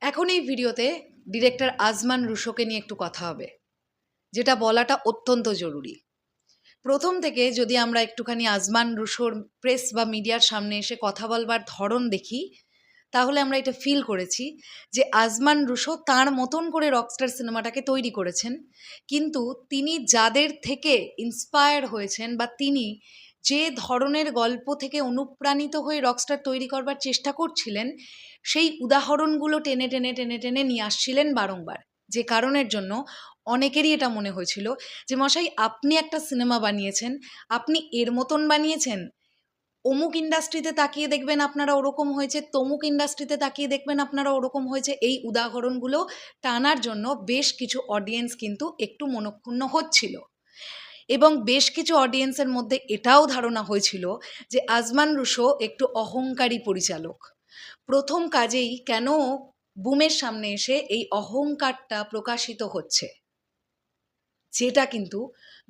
এখন এই ভিডিওতে ডিরেক্টর আজমান রুশোকে নিয়ে একটু কথা হবে, যেটা বলাটা অত্যন্ত জরুরি। প্রথম থেকে যদি আমরা একটুখানি আজমান রুশোর প্রেস বা মিডিয়ার সামনে এসে কথা বলবার ধরন দেখি, তাহলে আমরা এটা ফিল করেছি যে আজমান রুশো তাঁর মতন করে রকস্টার সিনেমাটাকে তৈরি করেছেন, কিন্তু তিনি যাদের থেকে ইন্সপায়ার হয়েছেন বা তিনি যে ধরনের গল্প থেকে অনুপ্রাণিত হয়ে রকস্টার তৈরি করবার চেষ্টা করছিলেন, সেই উদাহরণগুলো টেনে টেনে টেনে টেনে নিয়ে আসছিলেন বারংবার। যে কারণের জন্য অনেকেরই এটা মনে হয়েছিল যে মশাই, আপনি একটা সিনেমা বানিয়েছেন, আপনি এর মতন বানিয়েছেন, অমুক ইন্ডাস্ট্রিতে তাকিয়ে দেখবেন আপনারা ওরকম হয়েছে, তমুক ইন্ডাস্ট্রিতে তাকিয়ে দেখবেন আপনারা ওরকম হয়েছে। এই উদাহরণগুলো টানার জন্য বেশ কিছু অডিয়েন্স কিন্তু একটু মনক্ষুণ্ণ হচ্ছিল, এবং বেশ কিছু অডিয়েন্সের মধ্যে এটাও ধারণা হয়েছিল যে আজমান রুশো একটু অহংকারী পরিচালক। প্রথম কাজেই কেন বুমের সামনে এসে এই অহংকারটা প্রকাশিত হচ্ছে, যেটা কিন্তু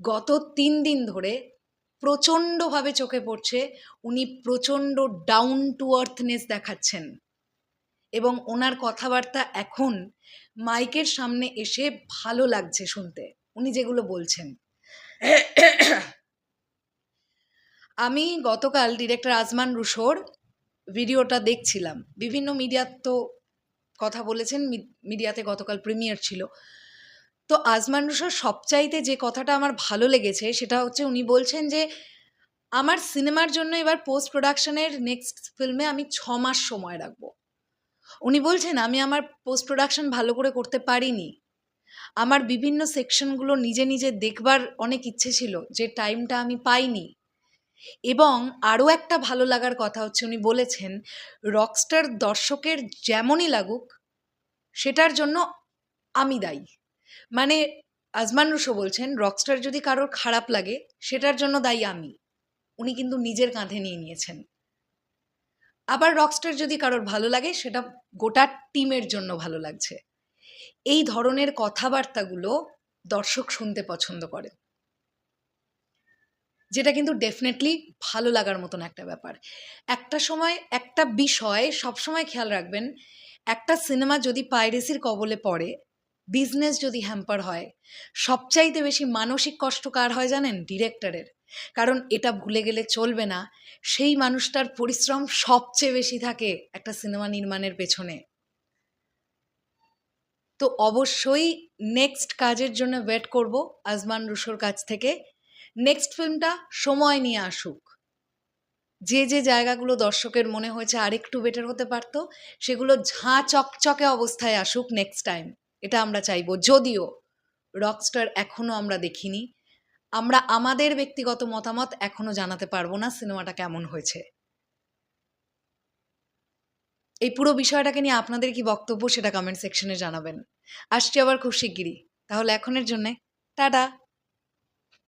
গত 3 দিন ধরে প্রচণ্ডভাবে চোখে পড়ছে। উনি প্রচণ্ড ডাউন টু আর্থনেস দেখাচ্ছেন, এবং ওনার কথাবার্তা এখন মাইকের সামনে এসে ভালো লাগছে শুনতে, উনি যেগুলো বলছেন। আমি গতকাল ডিরেক্টর আজমান রুশোর ভিডিওটা দেখছিলাম। বিভিন্ন মিডিয়া তো কথা বলেছেন, মিডিয়াতে গতকাল প্রিমিয়ার ছিল। তো আজমান রুশোর সবচাইতে যে কথাটা আমার ভালো লেগেছে সেটা হচ্ছে, উনি বলছেন যে আমার সিনেমার জন্য এবার পোস্ট প্রোডাকশনের নেক্সট ফিল্মে আমি 6 মাস সময় রাখবো। উনি বলছেন আমি আমার পোস্ট প্রোডাকশন ভালো করে করতে পারিনি, আমার বিভিন্ন সেকশনগুলো নিজে নিজে দেখবার অনেক ইচ্ছে ছিল, যে টাইমটা আমি পাইনি। এবং আরও একটা ভালো লাগার কথা হচ্ছে, উনি বলেছেন রকস্টার দর্শকের যেমনই লাগুক সেটার জন্য আমি দায়ী। মানে আজমান রুশো বলছেন রকস্টার যদি কারোর খারাপ লাগে সেটার জন্য দায়ী আমি। উনি কিন্তু নিজের কাঁধে নিয়ে নিয়েছেন। আবার রকস্টার যদি কারোর ভালো লাগে সেটা গোটা টিমের জন্য ভালো লাগছে। এই ধরনের কথাবার্তাগুলো দর্শক শুনতে পছন্দ করে, যেটা কিন্তু ডেফিনেটলি ভালো লাগার মতন একটা ব্যাপার। একটা সময় একটা বিষয় সবসময় খেয়াল রাখবেন, একটা সিনেমা যদি পাইরেসির কবলে পড়ে, বিজনেস যদি হ্যাম্পার হয়, সবচাইতে বেশি মানসিক কষ্ট কার হয় জানেন? ডিরেক্টরের। কারণ এটা ভুলে গেলে চলবে না, সেই মানুষটার পরিশ্রম সবচেয়ে বেশি থাকে একটা সিনেমা নির্মাণের পেছনে। তো অবশ্যই নেক্সট কাজের জন্য ওয়েট করব আজমান রুশোর কাছ থেকে। নেক্সট ফিল্মটা সময় নিয়ে আসুক, যে যে জায়গাগুলো দর্শকের মনে হয়েছে আরেকটু বেটার হতে পারত, সেগুলো ঝাঁ চকচকে অবস্থায় আসুক নেক্সট টাইম, এটা আমরা চাইবো। যদিও রকস্টার এখনও আমরা দেখিনি, আমরা আমাদের ব্যক্তিগত মতামত এখনও জানাতে পারবো না সিনেমাটা কেমন হয়েছে। এই পুরো বিষয়টাকে নিয়ে আপনাদের কি বক্তব্য সেটা কমেন্ট সেকশনে জানাবেন। আসছি আবার খুব শিগগিরই। তাহলে এখনের জন্যে টাটা।